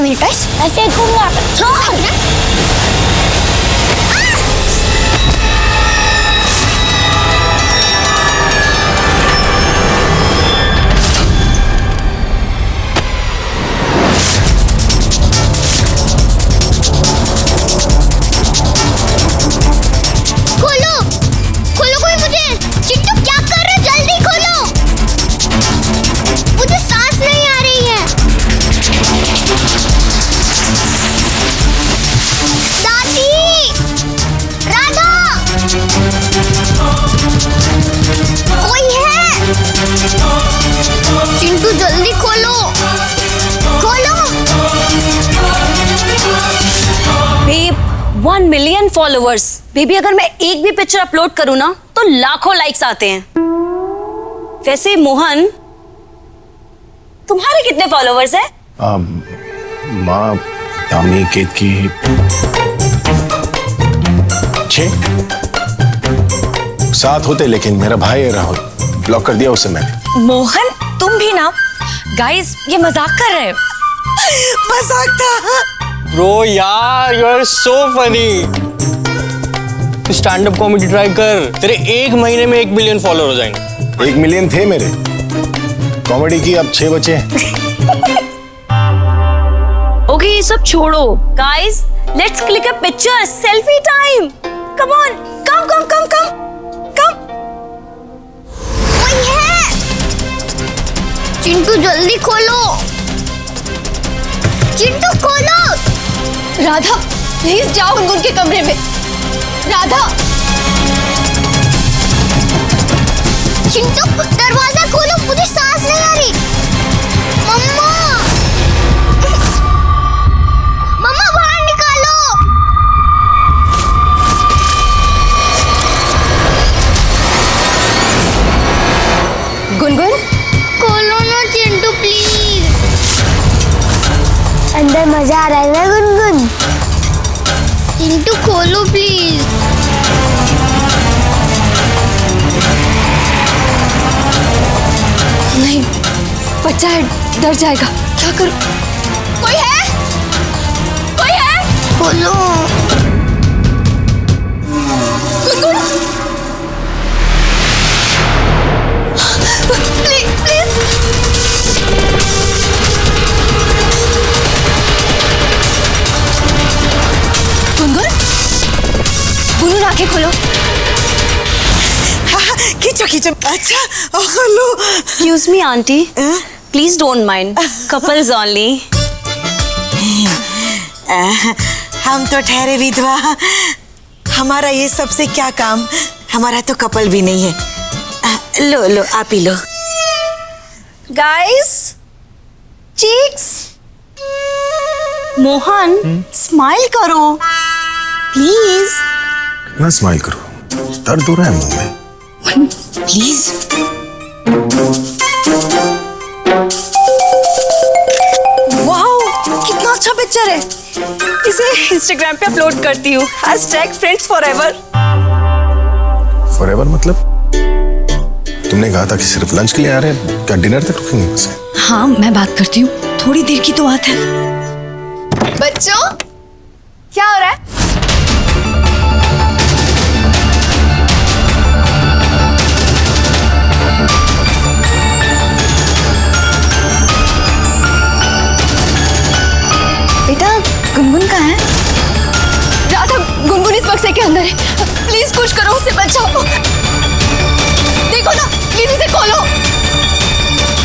मेरे टॉयज, मैं फेंकूंगा। छोड़। खोलो, खोलो। 1 मिलियन फॉलोअर्स। बेबी अगर मैं एक भी पिक्चर अपलोड करूं ना तो लाखों लाइक्स आते हैं। वैसे मोहन, तुम्हारे कितने फॉलोअर्स हैं? माँ दामी केतकी 6 7 होते, लेकिन मेरा भाई है राहुल, ब्लॉक कर दिया उसे मैंने। मोहन तुम भी ना। गाइस ये मजाक कर रहे हैं। मजाक था ब्रो यार, you are so funny. Stand up comedy try कर, तेरे 1 महीने में 1 मिलियन फॉलोअर हो जाएंगे। 1 मिलियन थे मेरे, कॉमेडी की अब 6 बचे। ओके ये सब छोड़ो। Guys let's click a picture, selfie time. Come on, come come come come come. वही है। चिंटू जल्दी खोलो, चिंटू खोलो। राधा प्लीज जाओ गुनगुन के कमरे में। राधा। चिंटू दरवाजा खोलो, मुझे सांस नहीं आ रही। मम्मा, मम्मा बाहर निकालो। गुनगुन खोलो ना चिंटू प्लीज। अंदर मजा आ रहा है ना गुनगुन? चिंटू खोलो प्लीज। नहीं, बच्चा है, डर जाएगा। क्या करूं? कोई है? कोई है? खोलो। Gungun please please. गुनगुन, गुनगुन आंखें खोलो। खींचो खींचो। अच्छा खोलो। Excuse me aunty, please don't mind, couples only. हम तो ठहरे विधवा, हमारा ये सबसे क्या काम। हमारा तो कपल भी नहीं है। लो लो आप ही लो। Guys cheeks. मोहन स्माइल करो प्लीज। ना स्माइल करो, दर्द हो रहा है मुंह में। प्लीज। वाओ कितना अच्छा पिक्चर है। इसे इंस्टाग्राम पे अपलोड करती हूँ। #friendsforever। फॉरएवर मतलब? तुमने कहा था कि सिर्फ लंच के लिए आ रहे हैं, क्या डिनर तक रुकेंगे वैसे? हाँ मैं बात करती हूँ, थोड़ी देर की तो बात है। बच्चों क्या हो रहा है? बेटा गुनगुन कहाँ है? राधा, गुनगुन इस बक्से के अंदर है। प्लीज कुछ करो, उसे बचाओ। देखो ना, प्लीज इसे खोलो।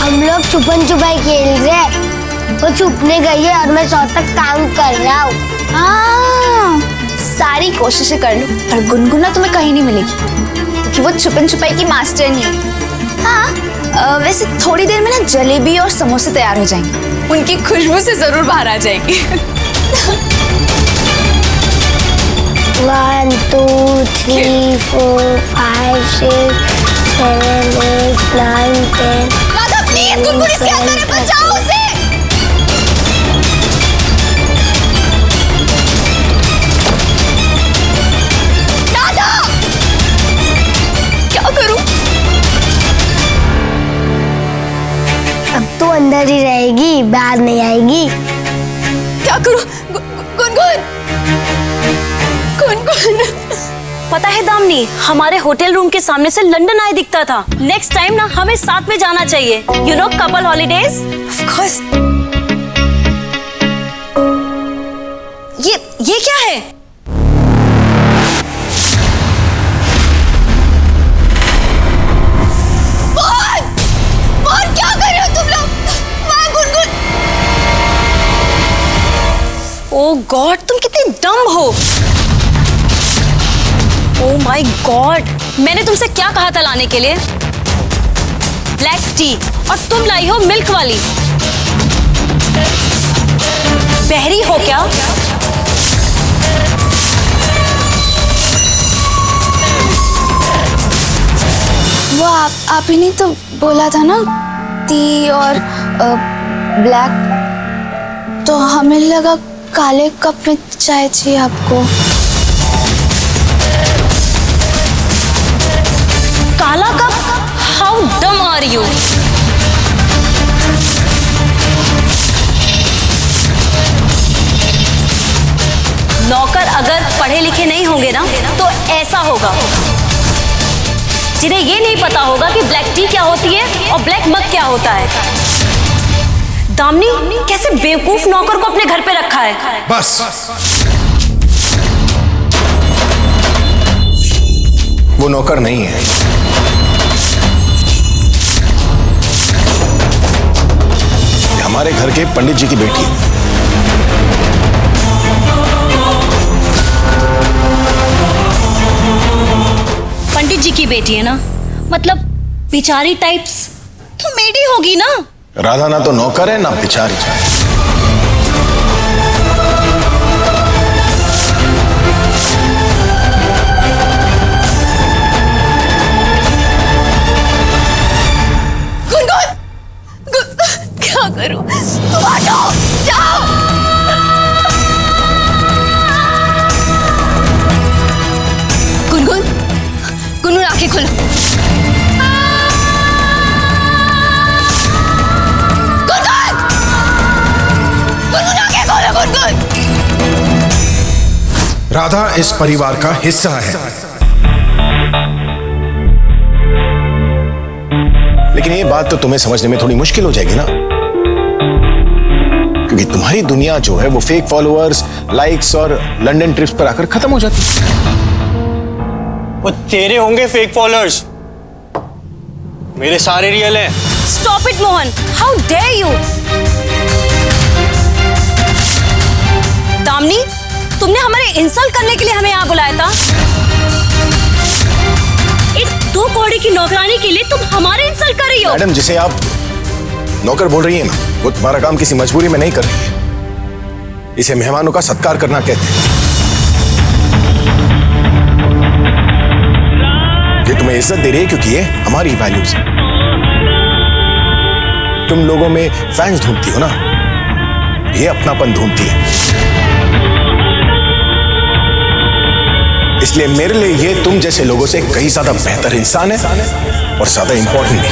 हम लोग छुपन छुपाई खेल रहे हैं, वो छुपने गई है और मैं 100 तक काम कर रहा हूँ। सारी कोशिशें कर लो पर गुनगुना तुम्हें कहीं नहीं मिलेगी कि वो छुपन छुपाई की मास्टर नहीं है। हाँ वैसे थोड़ी देर में ना जलेबी और समोसे तैयार हो जाएंगे, उनकी खुशबू से जरूर बाहर आ जाएगी। 1 2 3 4 5 6 7 8 9 10। राधा प्लीज, गुनगुन इसके अंदर है, बचाओ उसे। राधा क्या करूं? अब तो अंदर ही रहेगी, बाहर नहीं आएगी। क्या करूं? गुनगुन, गुनगुन। पता है दामिनी, हमारे होटल रूम के सामने से लंदन आई दिखता था। नेक्स्ट टाइम ना हमें साथ में जाना चाहिए। You know, couple holidays. Of course. ये क्या है? और क्या कर रहे हो तुम लोग? वाह गुनगुन। ओह गॉड, तुम कितने डम हो। ओह माय गॉड, मैंने तुमसे क्या कहा था लाने के लिए? ब्लैक टी, और तुम लाई हो मिल्क वाली। बहरी हो क्या? वो आप ही ने तो बोला था ना, टी और ब्लैक, तो हमें लगा काले कप में चाय चाहिए आपको। काला कप? हाउ डम आर यू? नौकर अगर पढ़े लिखे नहीं होंगे ना तो ऐसा होगा, जिन्हें ये नहीं पता होगा कि ब्लैक टी क्या होती है और ब्लैक मग क्या होता है। दामिनी, कैसे बेवकूफ नौकर को अपने घर पे रखा है। बस वो नौकर नहीं है, ये हमारे घर के पंडित जी की बेटी है। पंडित जी की बेटी है ना, मतलब बिचारी टाइप्स तो मेडी होगी ना। राधा ना तो नौकर है ना बिचारी। गुनगुन, क्या करूं? तुम हटो, जाओ। गुनगुन, गुनगुन आंखें खोलो। गुनगुन, गुनगुन आंखें खोलो, गुनगुन। राधा इस परिवार का हिस्सा है, लेकिन ये बात तो तुम्हें समझने में थोड़ी मुश्किल हो जाएगी ना, क्योंकि तुम्हारी दुनिया जो है वो फेक फॉलोअर्स, लाइक्स और लंदन ट्रिप्स पर आकर खत्म हो जाती है। वो तेरे होंगे फेक फॉलोअर्स, मेरे सारे रियल हैं। Stop it Mohan, how dare you. Damini, तुमने हमारे इंसल्ट करने के लिए हमें यहाँ बुलाया था। एक 2 कौड़ी की नौकरानी के लिए तुम हमारे इंसल्ट कर रही हो। मैडम, जिसे आप नौकर बोल रही है ना, वो तुम्हारा काम किसी मजबूरी में नहीं कर रही है, इसे मेहमानों का सत्कार करना कहते हैं। ये तुम्हें इज्जत दे रही है क्योंकि ये हमारी वैल्यूज है। तुम लोगों में फैंस ढूंढती हो ना, ये अपनापन ढूंढती है, इसलिए मेरे लिए ये तुम जैसे लोगों से कहीं ज्यादा बेहतर इंसान है और ज्यादा इंपॉर्टेंट नहीं।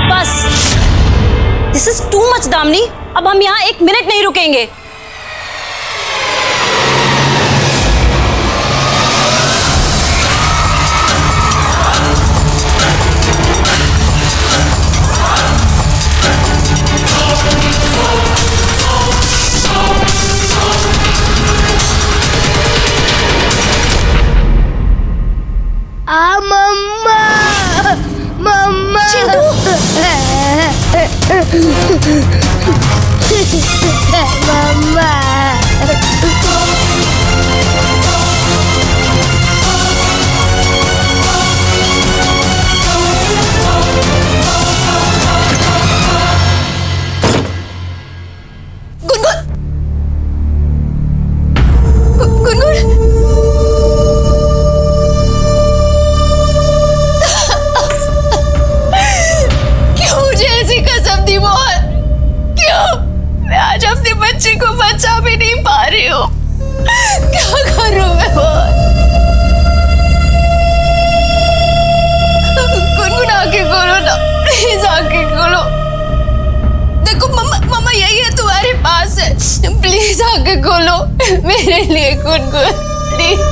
बस, this is too much Damini, अब हम यहाँ 1 मिनट नहीं रुकेंगे। मम्मा, मम्मा। मम्मा। गुनगुन प्लीज।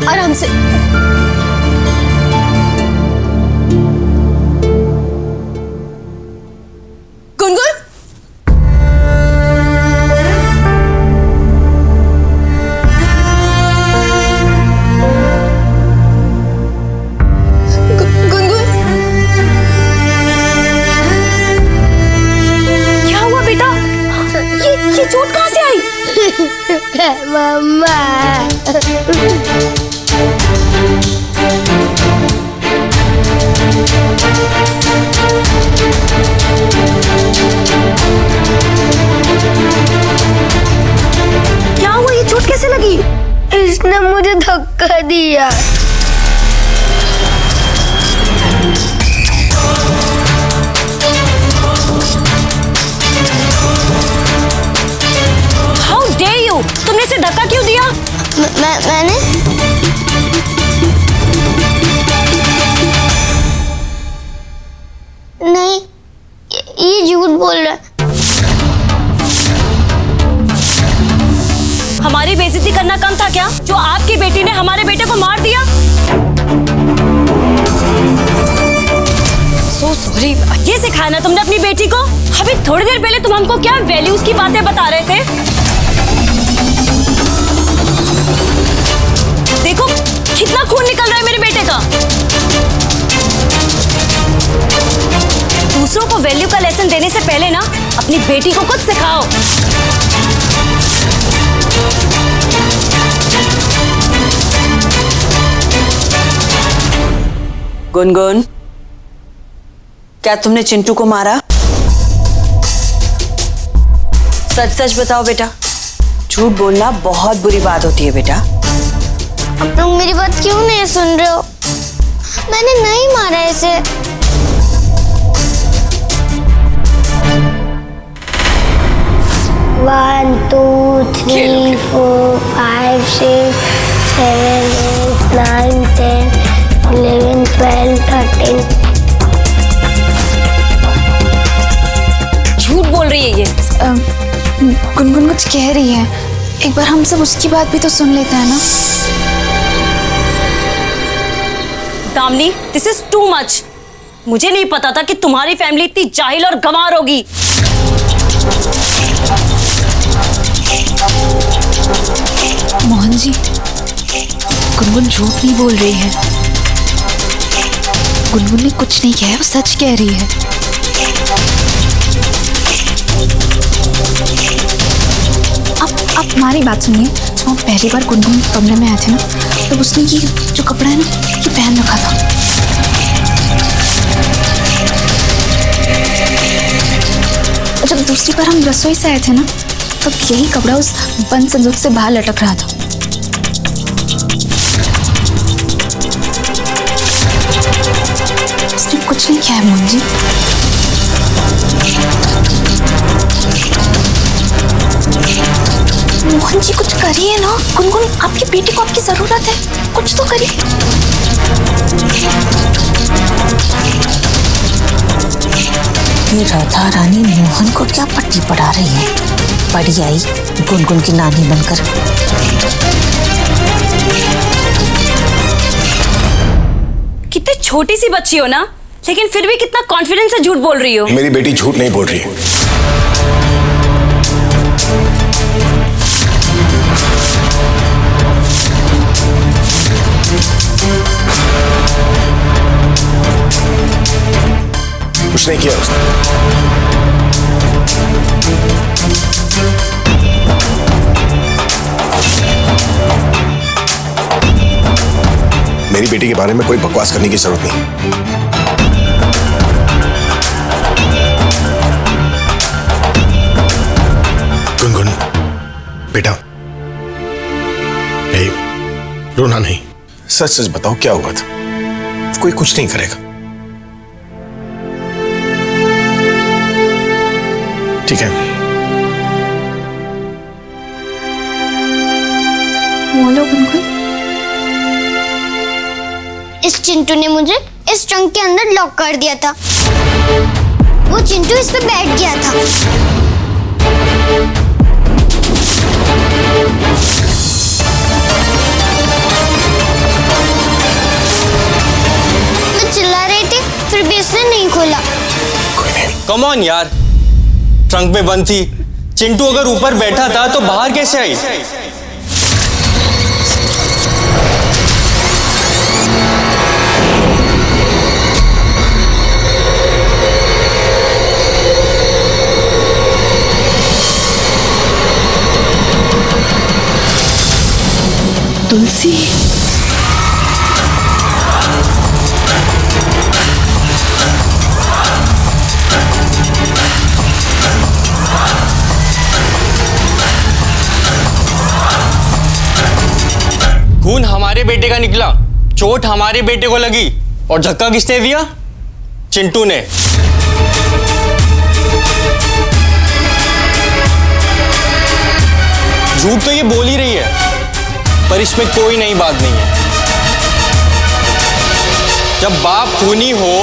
आराम से। गुनगुन गुनगुन क्या हुआ बेटा? ये चोट कहाँ से आई? मम्मा क्या हुआ? ये चोट कैसे लगी? इसने मुझे धक्का दिया। How dare you! तुमने इसे धक्का क्यों दिया? मैंने नहीं, ये झूठ बोल रहा है। हमारी बेइज्जती करना कम था क्या, जो आपकी बेटी ने हमारे बेटे को मार दिया? So sorry. ये सिखाया ना तुमने अपनी बेटी को? अभी थोड़ी देर पहले तुम हमको क्या वैल्यूज की बातें बता रहे थे। देखो कितना खून निकल रहा है मेरे बेटे का। दूसरों को वैल्यू का लेसन देने से पहले ना अपनी बेटी को कुछ सिखाओ। गुनगुन, क्या तुमने चिंटू को मारा? सच सच बताओ बेटा। झूठ बोलना बहुत बुरी बात होती है बेटा। आप लोग मेरी बात क्यों नहीं सुन रहे हो? मैंने नहीं मारा इसे। One, two, three, four, five, six, 7, 8, 9, 10, 11, 12, 13। झूठ बोल रही है ये। गुनगुन कुछ कह रही है। एक बार हम सब उसकी बात भी तो सुन लेते हैं ना। Damini, this is too much. मुझे नहीं पता था कि तुम्हारी फैमिली इतनी जाहिल और गंवार होगी। मोहन जी, गुनगुन झूठ नहीं बोल रही है। गुनगुन ने कुछ नहीं किया है, वो सच कह रही है। आप हमारी बात सुनिए। जब हम पहली बार गुनगुन कमरे में आए थे ना, तब उसने ये जो कपड़ा है ना, ये पहन रखा था। और जब दूसरी बार हम रसोई से आए थे ना, तब यही कपड़ा उस बंद संदूक से बाहर लटक रहा था। उसने कुछ नहीं किया है मोहन जी। मोहन जी कुछ करिए ना। गुनगुन, आपकी बेटी को आपकी जरूरत है, कुछ तो करिए। ये राधा रानी मोहन को क्या पट्टी पढ़ा रही है? बड़ी आई गुनगुन की नानी बनकर। छोटी सी बच्ची हो ना, लेकिन फिर भी कितना कॉन्फिडेंस से झूठ बोल रही हो। मेरी बेटी झूठ नहीं बोल रही है। कुछ नहीं किया उसने। मेरी बेटी के बारे में कोई बकवास करने की जरूरत नहीं। गुनगुन बेटा, रोना नहीं, सच सच बताओ क्या हुआ था। कोई कुछ नहीं करेगा, ठीक है? बोलो गुनगुन। इस चिंटू ने मुझे इस ट्रंक के अंदर लॉक कर दिया था। वो चिंटू इस पे बैठ गया था। मैं चिल्ला रही थी, फिर भी इसने नहीं खोला। कम ऑन यार, ट्रंक में बंद थी। चिंटू अगर ऊपर बैठा था तो बाहर कैसे आई? तुलसी, खून हमारे बेटे का निकला, चोट हमारे बेटे को लगी, और धक्का किसने दिया? चिंटू ने। झूठ तो ये बोल ही रही है, पर इसमें कोई नई बात नहीं है। जब बाप खूनी हो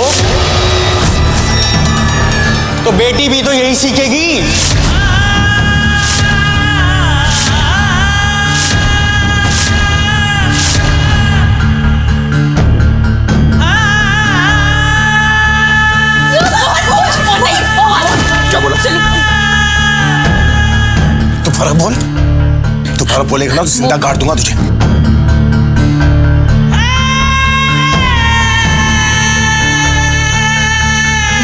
तो बेटी भी तो यही सीखेगी। क्या बोला? दोबारा बोल, दोबारा बोलेगा ना तो जिंदा गाड़ दूंगा तुझे।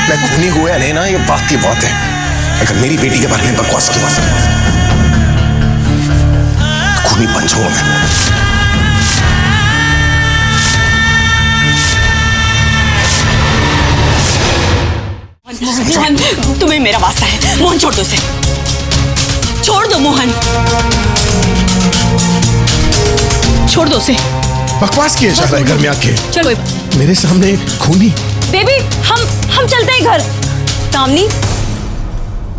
मैं खूनी हुआ या नहीं ना, ये बात की बात है। अगर मेरी बेटी के बारे में बकवास की तो खूनी बन जाऊंगा मैं। मोहन, तुम्हें मेरा वास्ता है। मोहन छोड़ दो उसे, छोड़ दो मोहन, छोड़ दो उसे। बकवास किए जा रहा है घर में आके, चलो मेरे सामने खूनी। बेबी, हम चलते हैं घर। Kamni,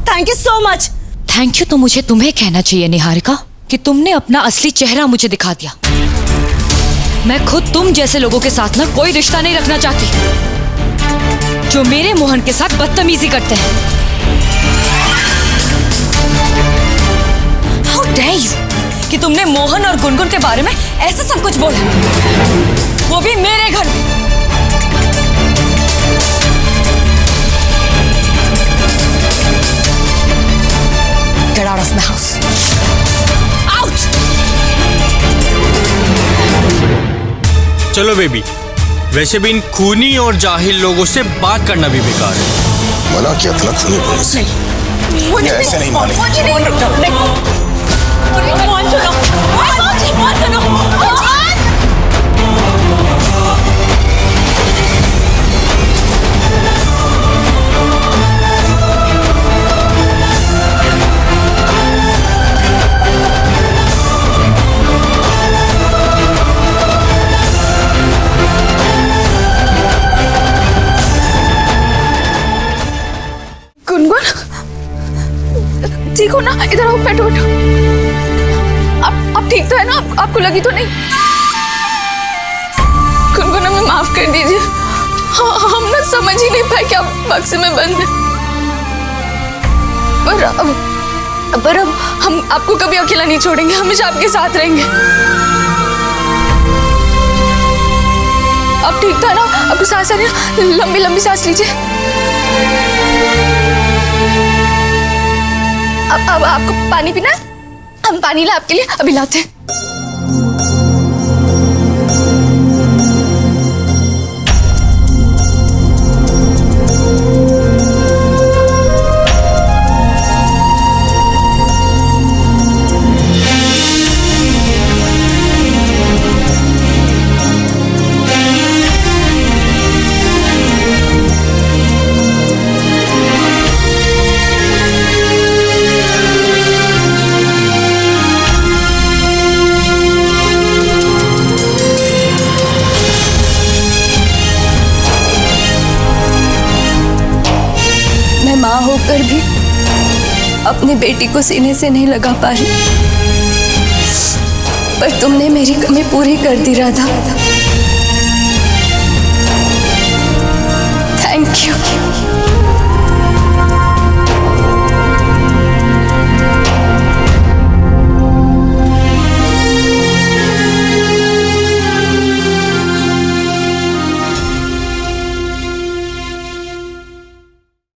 thank you so much. Thank you तो मुझे तुम्हें कहना चाहिए निहारिका, कि तुमने अपना असली चेहरा मुझे दिखा दिया। मैं खुद तुम जैसे लोगों के साथ ना कोई रिश्ता नहीं रखना चाहती जो मेरे मोहन के साथ बदतमीजी करते हैं। How dare you कि तुमने मोहन और गुनगुन के बारे में ऐसा सब कुछ बोला, वो भी मेरे घर में। Get out of my house. Out! चलो बेबी, वैसे भी इन खूनी और जाहिल लोगों से बात करना भी बेकार है। मना किया था ना खूनी बोलने से, ये ऐसे नहीं मानेंगे। गुनगुन, ठीक हो ना? इधर आओ, बैठो बैठो। आप ठीक तो है ना? आपको लगी तो नहीं? गुनगुन, हमें माफ कर दीजिए। हम ना समझ ही नहीं पाए कि आप बक्से में बंद हैं। पर अब हम आपको कभी अकेला नहीं छोड़ेंगे, हमेशा आपके साथ रहेंगे। अब ठीक था ना? आपको सांस आ रही है? लंबी लंबी सांस लीजिए। अब आपको पानी पीना है? हम पानी ला आपके लिए, अभी लाते हैं। माँ होकर भी अपनी बेटी को सीने से नहीं लगा पा रही, पर तुमने मेरी कमी पूरी कर दी राधा।